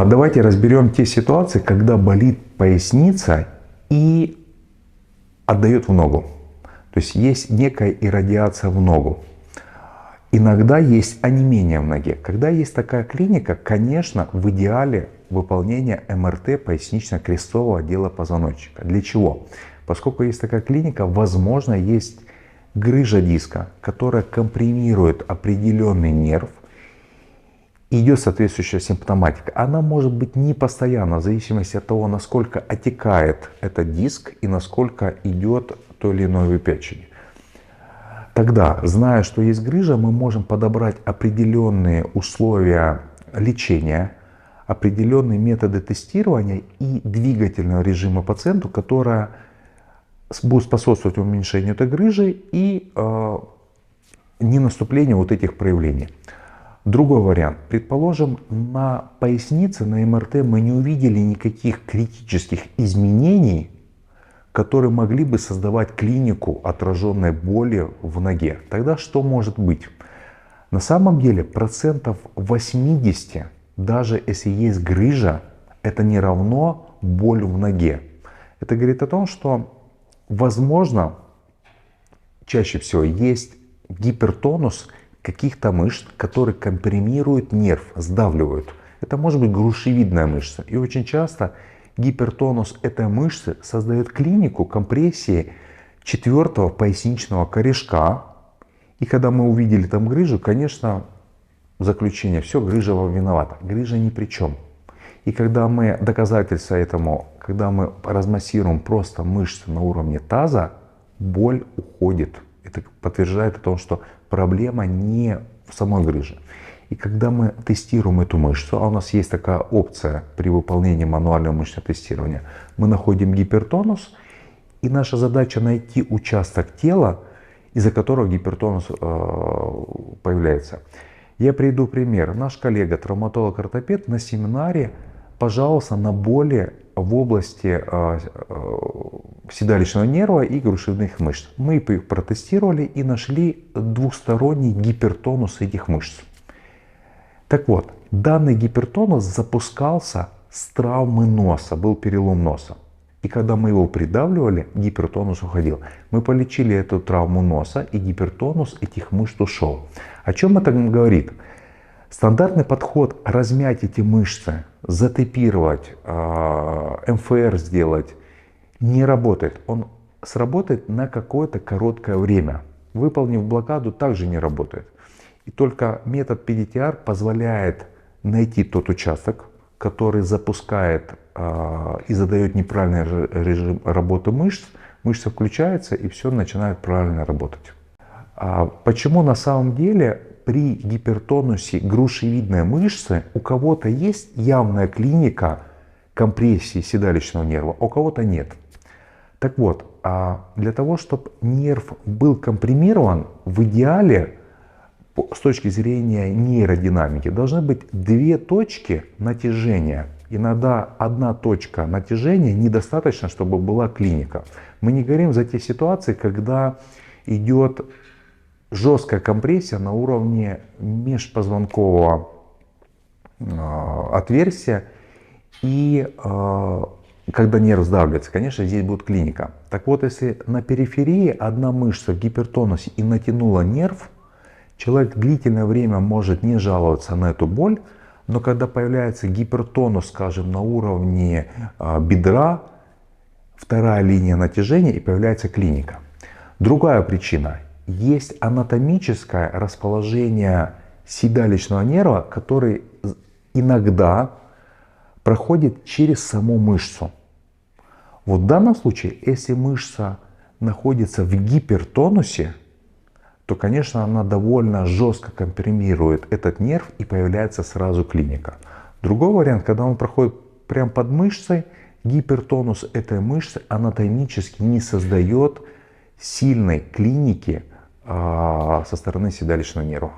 Давайте разберем те ситуации, когда болит поясница и отдает в ногу. То есть есть некая иррадиация в ногу. Иногда есть онемение в ноге. Когда есть такая клиника, конечно, в идеале выполнение МРТ пояснично-крестцового отдела позвоночника. Для чего? Поскольку есть такая клиника, возможно, есть грыжа диска, которая компримирует определенный нерв. Идет соответствующая симптоматика. Она может быть не постоянно, в зависимости от того, насколько отекает этот диск и насколько идет то или иное выпячивание. Тогда, зная, что есть грыжа, мы можем подобрать определенные условия лечения, определенные методы тестирования и двигательного режима пациенту, которая будет способствовать уменьшению этой грыжи и не наступлению вот этих проявлений. Другой вариант. Предположим, на пояснице, на МРТ мы не увидели никаких критических изменений, которые могли бы создавать клинику отраженной боли в ноге. Тогда что может быть? На самом деле процентов 80, даже если есть грыжа, это не равно боль в ноге. Это говорит о том, что возможно, чаще всего есть гипертонус каких-то мышц, которые компримируют нерв, сдавливают. Это может быть грушевидная мышца. И очень часто гипертонус этой мышцы создает клинику компрессии 4-го поясничного корешка. И когда мы увидели там грыжу, конечно, заключение: все, грыжа виновата. Грыжа ни при чем. И когда мы доказательства этому, когда мы размассируем просто мышцы на уровне таза, боль уходит. Это подтверждает о том, что проблема не в самой грыже. И когда мы тестируем эту мышцу, а у нас есть такая опция при выполнении мануального мышечного тестирования, мы находим гипертонус, и наша задача найти участок тела, из-за которого гипертонус появляется. Я приведу пример. Наш коллега, травматолог-ортопед, на семинаре пожаловался на боли в области седалищного нерва и грушевидных мышц. Мы их протестировали и нашли двухсторонний гипертонус этих мышц. Так вот, данный гипертонус запускался с травмы носа, был перелом носа. И когда мы его придавливали, гипертонус уходил. Мы полечили эту травму носа, и гипертонус этих мышц ушел. О чем это говорит? Стандартный подход — размять эти мышцы, затейпировать, МФР сделать, не работает. Он сработает на какое-то короткое время. Выполнив блокаду, также не работает. И только метод PDTR позволяет найти тот участок, который запускает и задает неправильный режим работы мышц. Мышца включается, и все начинает правильно работать. Почему на самом деле при гипертонусе грушевидной мышцы у кого-то есть явная клиника компрессии седалищного нерва, а у кого-то нет? Так вот, для того, чтобы нерв был компримирован, в идеале с точки зрения нейродинамики должны быть две точки натяжения. Иногда одна точка натяжения недостаточно, чтобы была клиника. Мы не говорим за те ситуации, когда идет жесткая компрессия на уровне межпозвонкового отверстия, и когда нерв сдавливается, конечно, здесь будет клиника. Так вот, если на периферии одна мышца в гипертонусе и натянула нерв, человек длительное время может не жаловаться на эту боль, но когда появляется гипертонус, скажем, на уровне бедра, вторая линия натяжения, и появляется клиника. Другая причина. Есть анатомическое расположение седалищного нерва, который иногда проходит через саму мышцу. Вот в данном случае, если мышца находится в гипертонусе, то, конечно, она довольно жестко компримирует этот нерв, и появляется сразу клиника. Другой вариант, когда он проходит прямо под мышцей, гипертонус этой мышцы анатомически не создает сильной клиники со стороны седалищного нерва.